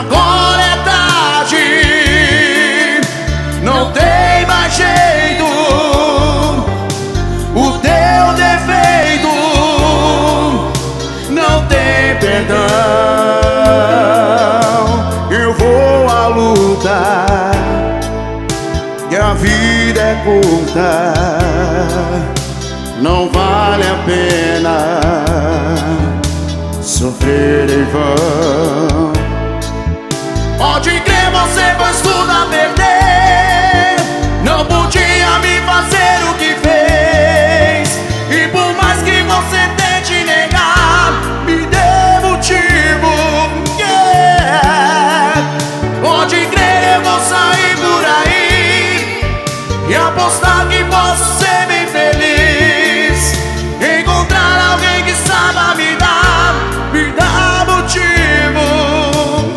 agora é tarde, não tem mais jeito. O teu defeito não tem perdão. Eu vou à luta, que a vida é curta, não vale a pena sofrer em vão. Pode crer, você pôs tudo a perder, não podia me fazer o que fez. E por mais que você tente negar, me dê motivo, yeah. Pode crer, eu vou sair por aí e apostar que posso ser bem feliz. Encontrar alguém que saiba me dar motivo,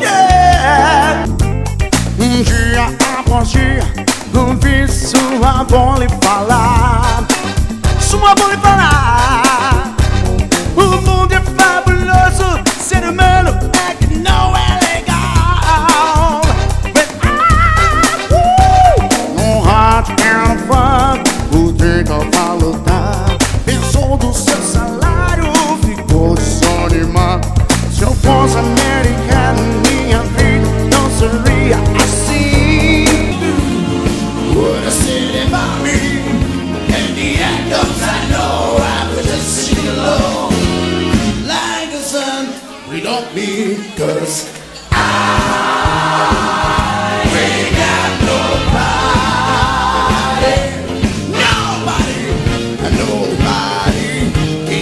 yeah. Dia após dia, ouvi sua voz lhe falar, sua voz lhe falar. O mundo é fabuloso, ser humano é que não é legal. No hard and fun, o tempo pra lutar. Pensou do seu salário, ficou desanimado. Se eu fosse americano, minha vida não seria assim. Would have said about me, and the actors I know I would just sing along. Like a son, we don't need, 'cause I ain't got nobody, nobody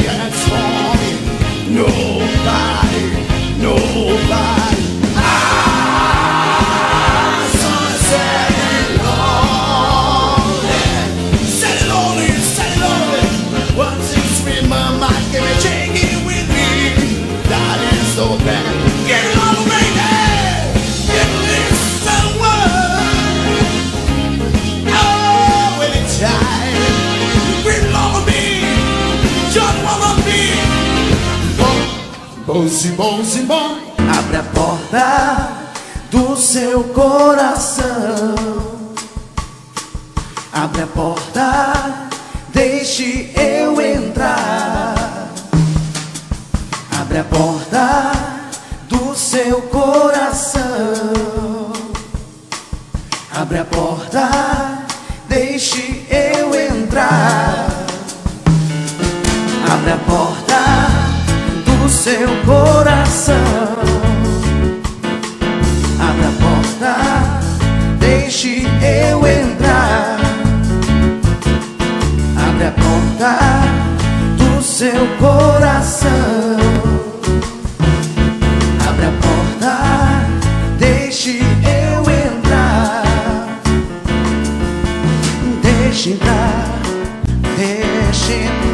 that's for me, nobody. Bom, bom. Abre a porta do seu coração. Abre a porta, deixe eu entrar. Abre a porta do seu coração. Abre a porta, deixe eu entrar. Abre a porta do seu coração. Abre a porta, deixe eu entrar. Abre a porta do seu coração. Abre a porta, deixe eu entrar. Deixe entrar, deixe entrar.